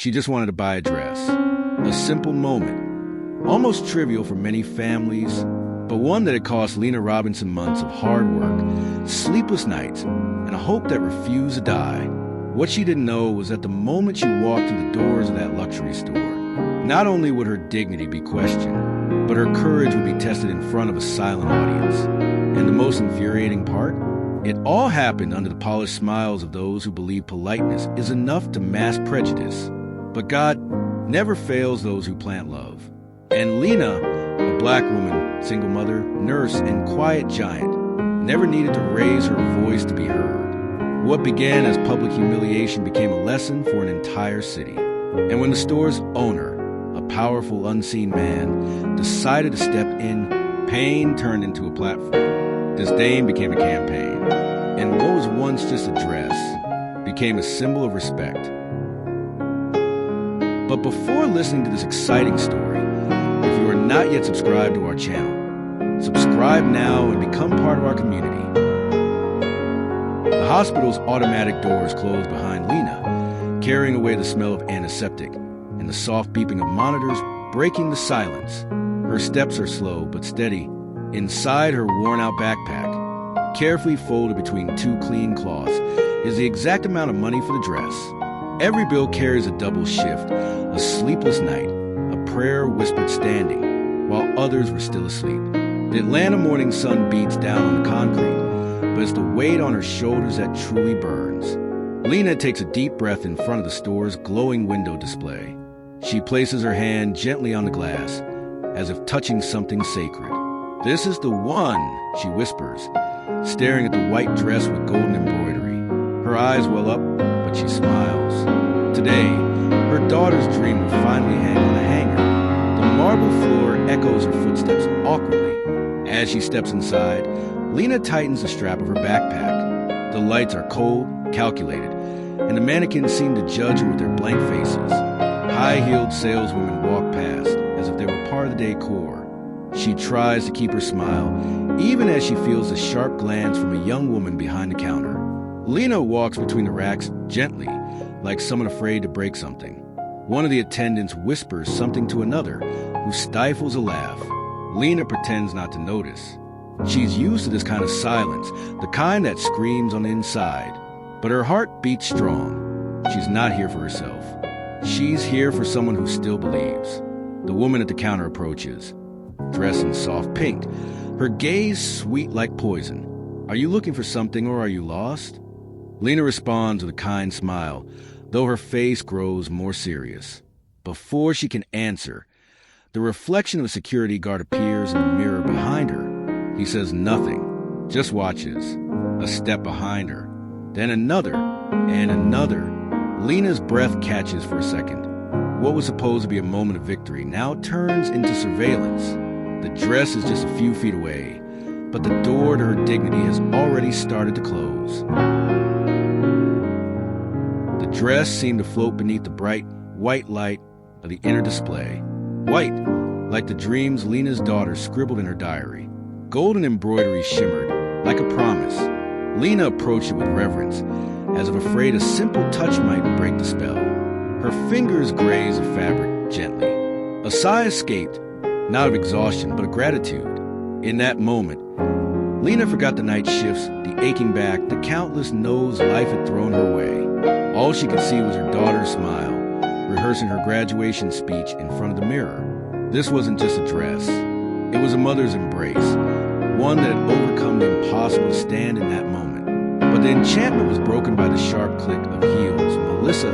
She just wanted to buy a dress. A simple moment, almost trivial for many families, but one that had cost Lena Robinson months of hard work, sleepless nights, and a hope that refused to die. What she didn't know was that the moment she walked through the doors of that luxury store, not only would her dignity be questioned, but her courage would be tested in front of a silent audience. And the most infuriating part? It all happened under the polished smiles of those who believe politeness is enough to mask prejudice. But God never fails those who plant love. And Lena, a black woman, single mother, nurse, and quiet giant, never needed to raise her voice to be heard. What began as public humiliation became a lesson for an entire city. And when the store's owner, a powerful, unseen man, decided to step in, pain turned into a platform. Disdain became a campaign. And what was once just a dress became a symbol of respect. But before listening to this exciting story, if you are not yet subscribed to our channel, subscribe now and become part of our community. The hospital's automatic doors closed behind Lena, carrying away the smell of antiseptic and the soft beeping of monitors breaking the silence. Her steps are slow but steady. Inside her worn-out backpack, carefully folded between two clean cloths, is the exact amount of money for the dress. Every bill carries a double shift, a sleepless night, a prayer whispered standing, while others were still asleep. The Atlanta morning sun beats down on the concrete, but it's the weight on her shoulders that truly burns. Lena takes a deep breath in front of the store's glowing window display. She places her hand gently on the glass, as if touching something sacred. "This is the one," she whispers, staring at the white dress with golden embroidery. Her eyes well up, but she smiles. Today, her daughter's dream will finally hang on a hanger. The marble floor echoes her footsteps awkwardly. As she steps inside, Lena tightens the strap of her backpack. The lights are cold, calculated, and the mannequins seem to judge her with their blank faces. High-heeled saleswomen walk past, as if they were part of the decor. She tries to keep her smile, even as she feels a sharp glance from a young woman behind the counter. Lena walks between the racks gently, like someone afraid to break something. One of the attendants whispers something to another, who stifles a laugh. Lena pretends not to notice. She's used to this kind of silence, the kind that screams on the inside. But her heart beats strong. She's not here for herself. She's here for someone who still believes. The woman at the counter approaches, dressed in soft pink, her gaze sweet like poison. "Are you looking for something or are you lost?" Lena responds with a kind smile, though her face grows more serious. Before she can answer, the reflection of a security guard appears in the mirror behind her. He says nothing, just watches. A step behind her, then another, and another. Lena's breath catches for a second. What was supposed to be a moment of victory now turns into surveillance. The dress is just a few feet away, but the door to her dignity has already started to close. The dress seemed to float beneath the bright, white light of the inner display. White, like the dreams Lena's daughter scribbled in her diary. Golden embroidery shimmered, like a promise. Lena approached it with reverence, as if afraid a simple touch might break the spell. Her fingers grazed the fabric gently. A sigh escaped, not of exhaustion, but of gratitude. In that moment, Lena forgot the night shifts, the aching back, the countless no's life had thrown her way. All she could see was her daughter's smile, rehearsing her graduation speech in front of the mirror. This wasn't just a dress. It was a mother's embrace, one that had overcome the impossible to stand in that moment. But the enchantment was broken by the sharp click of heels. Melissa,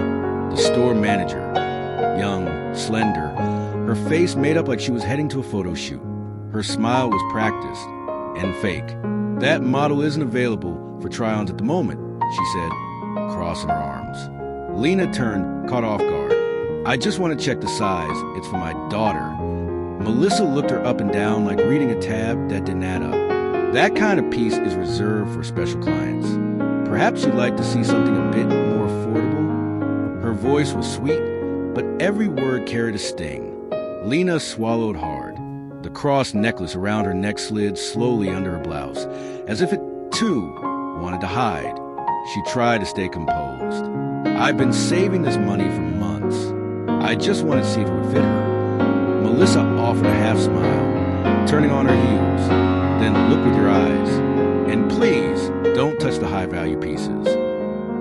the store manager, young, slender, her face made up like she was heading to a photo shoot. Her smile was practiced and fake. "That model isn't available for try-ons at the moment," she said, crossing her arms. Lena turned, caught off guard. "I just want to check the size. It's for my daughter." Melissa looked her up and down like reading a tab that didn't add up. That kind of piece is reserved for special clients. Perhaps you'd like to see something a bit more affordable? Her voice was sweet, but every word carried a sting. Lena swallowed hard. The cross necklace around her neck slid slowly under her blouse, as if it, too, wanted to hide. She tried to stay composed. "I've been saving this money for months. I just wanted to see if it would fit her. Melissa offered a half smile, turning on her heels. Then look with your eyes. And please, don't touch the high-value pieces.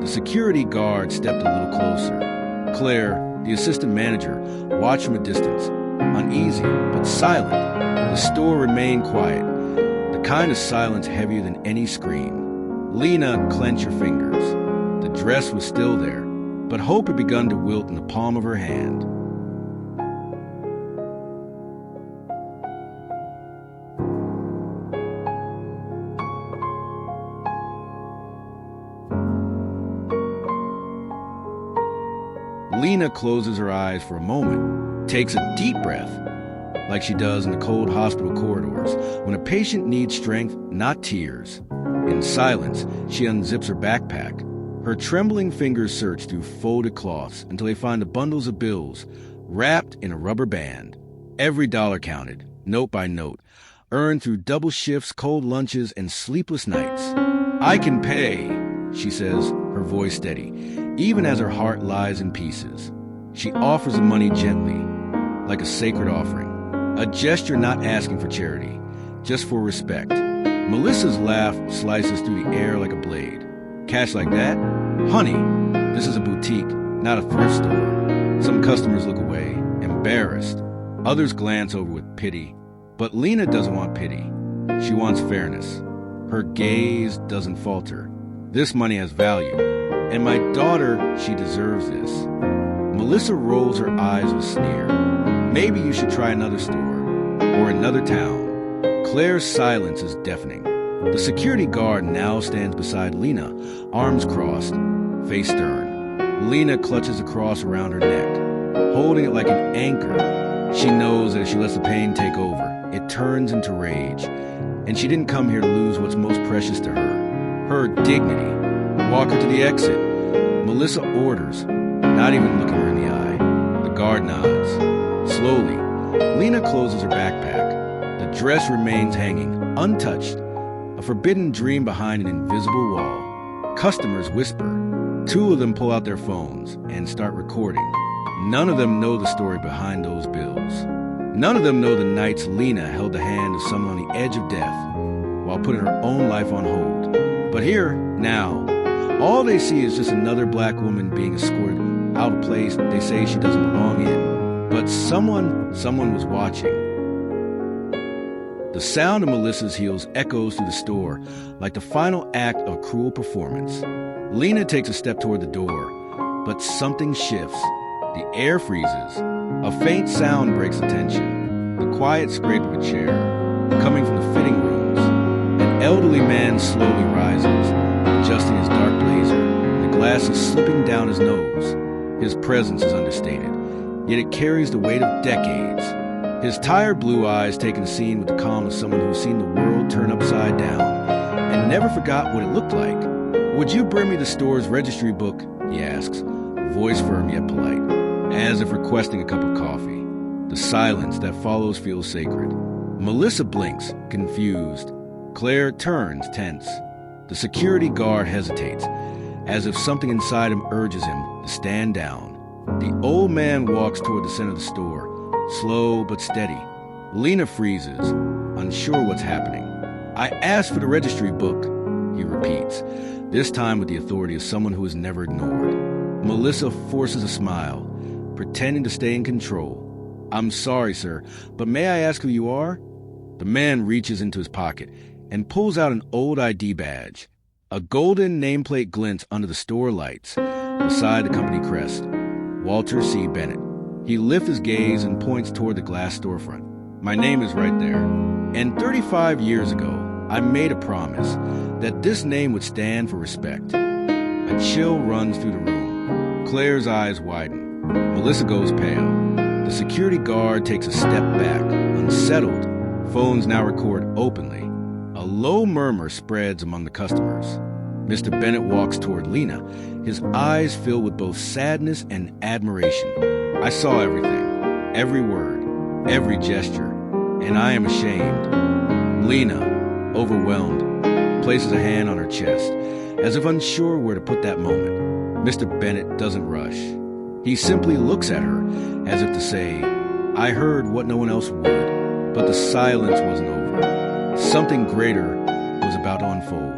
The security guard stepped a little closer. Claire, the assistant manager, watched from a distance, uneasy but silent. The store remained quiet, the kind of silence heavier than any scream. Lena clenched her fingers. The dress was still there, but hope had begun to wilt in the palm of her hand. Lena closes her eyes for a moment, takes a deep breath, like she does in the cold hospital corridors when a patient needs strength, not tears. In silence, she unzips her backpack. Her trembling fingers search through folded cloths until they find the bundles of bills wrapped in a rubber band. Every dollar counted, note by note, earned through double shifts, cold lunches, and sleepless nights. "I can pay," she says, her voice steady, even as her heart lies in pieces. She offers the money gently, like a sacred offering, a gesture not asking for charity, just for respect. Melissa's laugh slices through the air like a blade. "Cash like that? Honey, this is a boutique, not a thrift store." Some customers look away, embarrassed. Others glance over with pity. But Lena doesn't want pity. She wants fairness. Her gaze doesn't falter. This money has value, and my daughter, she deserves this. Melissa rolls her eyes with a sneer. "Maybe you should try another store, or another town." Claire's silence is deafening. The security guard now stands beside Lena, arms crossed, face stern. Lena clutches the cross around her neck, holding it like an anchor. She knows that if she lets the pain take over, it turns into rage. And she didn't come here to lose what's most precious to her dignity. "Walk her to the exit," Melissa orders, not even looking her in the eye. The guard nods. Slowly, Lena closes her backpack. The dress remains hanging, untouched, a forbidden dream behind an invisible wall. Customers whisper. Two of them pull out their phones and start recording. None of them know the story behind those bills. None of them know the nights Lena held the hand of someone on the edge of death while putting her own life on hold. But here, now, all they see is just another black woman being escorted out of a place they say she doesn't belong in. But someone was watching. The sound of Melissa's heels echoes through the store like the final act of a cruel performance. Lena takes a step toward the door, but something shifts. The air freezes. A faint sound breaks the tension. The quiet scrape of a chair, coming from the fitting rooms. An elderly man slowly rises, adjusting his dark blazer, and the glasses slipping down his nose. His presence is understated, yet it carries the weight of decades. His tired blue eyes take in the scene with the calm of someone who's seen the world turn upside down and never forgot what it looked like. "Would you bring me the store's registry book?" he asks, voice firm yet polite, as if requesting a cup of coffee. The silence that follows feels sacred. Melissa blinks, confused. Claire turns, tense. The security guard hesitates, as if something inside him urges him to stand down. The old man walks toward the center of the store, slow but steady. Lena freezes, unsure what's happening. "I asked for the registry book," he repeats, this time with the authority of someone who is never ignored. Melissa forces a smile, pretending to stay in control. "I'm sorry, sir, but may I ask who you are?" The man reaches into his pocket and pulls out an old ID badge. A golden nameplate glints under the store lights, beside the company crest. Walter C. Bennett. He lifts his gaze and points toward the glass storefront. "My name is right there. And 35 years ago, I made a promise that this name would stand for respect." A chill runs through the room. Claire's eyes widen. Melissa goes pale. The security guard takes a step back, unsettled. Phones now record openly. A low murmur spreads among the customers. Mr. Bennett walks toward Lena, his eyes filled with both sadness and admiration. "I saw everything, every word, every gesture, and I am ashamed." Lena, overwhelmed, places a hand on her chest, as if unsure where to put that moment. Mr. Bennett doesn't rush. He simply looks at her, as if to say, I heard what no one else would, but the silence wasn't over. Something greater was about to unfold.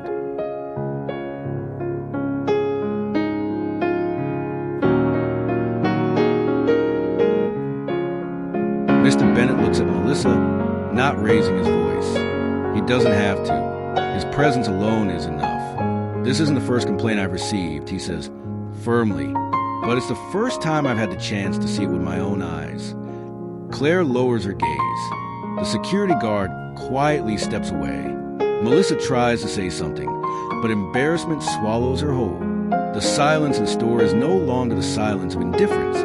Mr. Bennett looks at Melissa, not raising his voice. He doesn't have to. His presence alone is enough. This isn't the first complaint I've received, he says firmly, but it's the first time I've had the chance to see it with my own eyes. Claire lowers her gaze. The security guard quietly steps away. Melissa tries to say something, but embarrassment swallows her whole. The silence in the store is no longer the silence of indifference.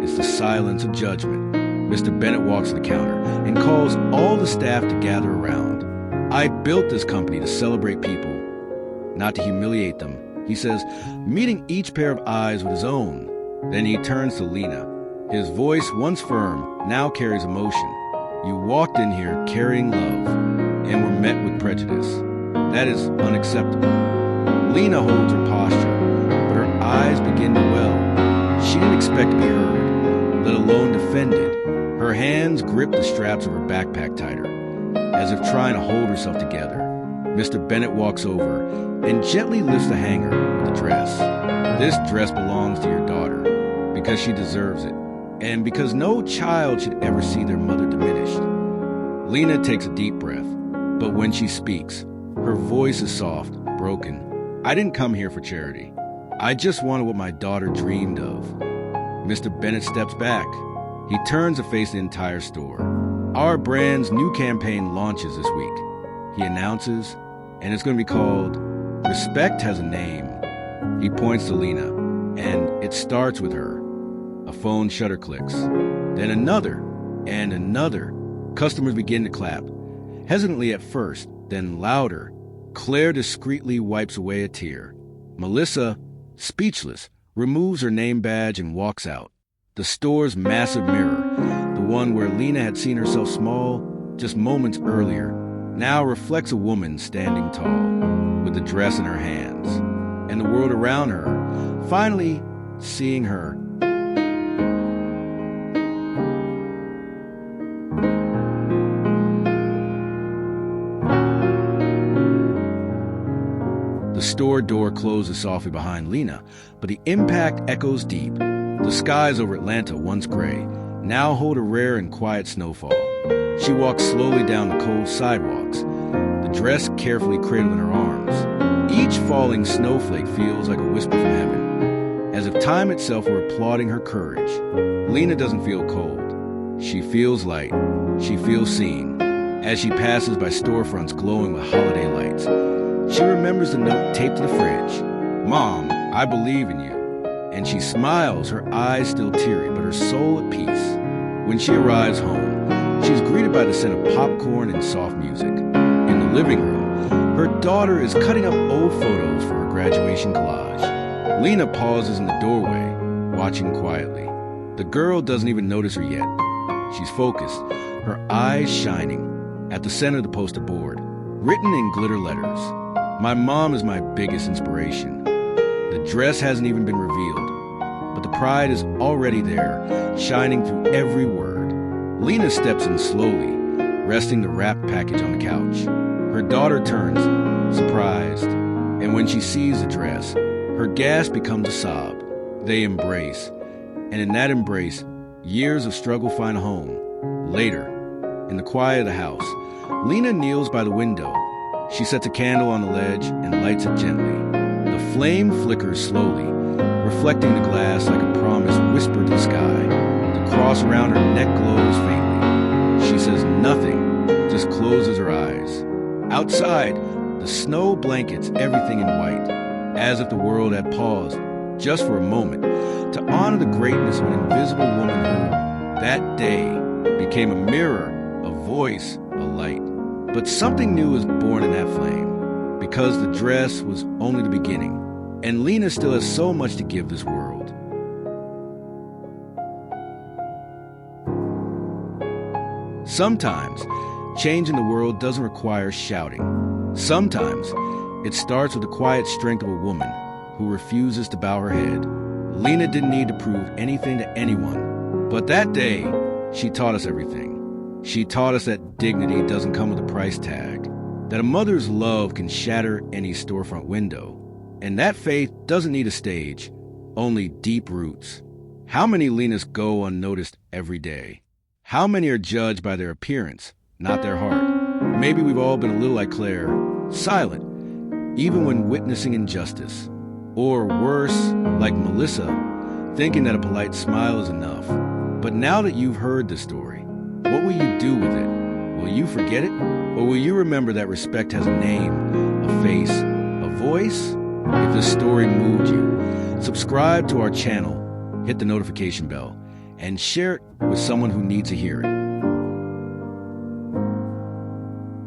It's the silence of judgment. Mr. Bennett walks to the counter and calls all the staff to gather around. I built this company to celebrate people, not to humiliate them, he says, meeting each pair of eyes with his own. Then he turns to Lena. His voice, once firm, now carries emotion. You walked in here carrying love and were met with prejudice. That is unacceptable. Lena holds her posture, but her eyes begin to well. She didn't expect to be heard, let alone defended. Her hands grip the straps of her backpack tighter, as if trying to hold herself together. Mr. Bennett walks over and gently lifts the hanger with the dress. This dress belongs to your daughter, because she deserves it, and because no child should ever see their mother diminished. Lena takes a deep breath, but when she speaks, her voice is soft, broken. I didn't come here for charity. I just wanted what my daughter dreamed of. Mr. Bennett steps back. He turns to face the entire store. Our brand's new campaign launches this week, he announces, and it's going to be called Respect Has a Name. He points to Lena, and it starts with her. A phone shutter clicks. Then another, and another. Customers begin to clap. Hesitantly at first, then louder. Claire discreetly wipes away a tear. Melissa, speechless, removes her name badge and walks out. The store's massive mirror, the one where Lena had seen herself small just moments earlier, now reflects a woman standing tall, with the dress in her hands, and the world around her, finally seeing her. The store door closes softly behind Lena, but the impact echoes deep. The skies over Atlanta, once gray, now hold a rare and quiet snowfall. She walks slowly down the cold sidewalks, the dress carefully cradled in her arms. Each falling snowflake feels like a whisper from heaven, as if time itself were applauding her courage. Lena doesn't feel cold. She feels light. She feels seen. As she passes by storefronts glowing with holiday lights, she remembers the note taped to the fridge. Mom, I believe in you. And she smiles, her eyes still teary, but her soul at peace. When she arrives home, she's greeted by the scent of popcorn and soft music. In the living room, her daughter is cutting up old photos for her graduation collage. Lena pauses in the doorway, watching quietly. The girl doesn't even notice her yet. She's focused, her eyes shining. At the center of the poster board, written in glitter letters, my mom is my biggest inspiration. The dress hasn't even been revealed, but the pride is already there, shining through every word. Lena steps in slowly, resting the wrapped package on the couch. Her daughter turns, surprised, and when she sees the dress, her gasp becomes a sob. They embrace, and in that embrace, years of struggle find a home. Later, in the quiet of the house, Lena kneels by the window. She sets a candle on the ledge and lights it gently. The flame flickers slowly, reflecting the glass like a promise whispered to the sky. The cross around her neck glows faintly. She says nothing, just closes her eyes. Outside, the snow blankets everything in white, as if the world had paused, just for a moment, to honor the greatness of an invisible woman who, that day, became a mirror, a voice, a light. But something new is born in that flame, because the dress was only the beginning, and Lena still has so much to give this world. Sometimes, change in the world doesn't require shouting. Sometimes, it starts with the quiet strength of a woman who refuses to bow her head. Lena didn't need to prove anything to anyone. But that day, she taught us everything. She taught us that dignity doesn't come with a price tag, that a mother's love can shatter any storefront window, and that faith doesn't need a stage, only deep roots. How many Lenas go unnoticed every day? How many are judged by their appearance, not their heart? Maybe we've all been a little like Claire, silent, even when witnessing injustice. Or worse, like Melissa, thinking that a polite smile is enough. But now that you've heard the story, what will you do with it? Will you forget it? Or will you remember that respect has a name, a face, a voice? If this story moved you, subscribe to our channel, hit the notification bell, and share it with someone who needs to hear it.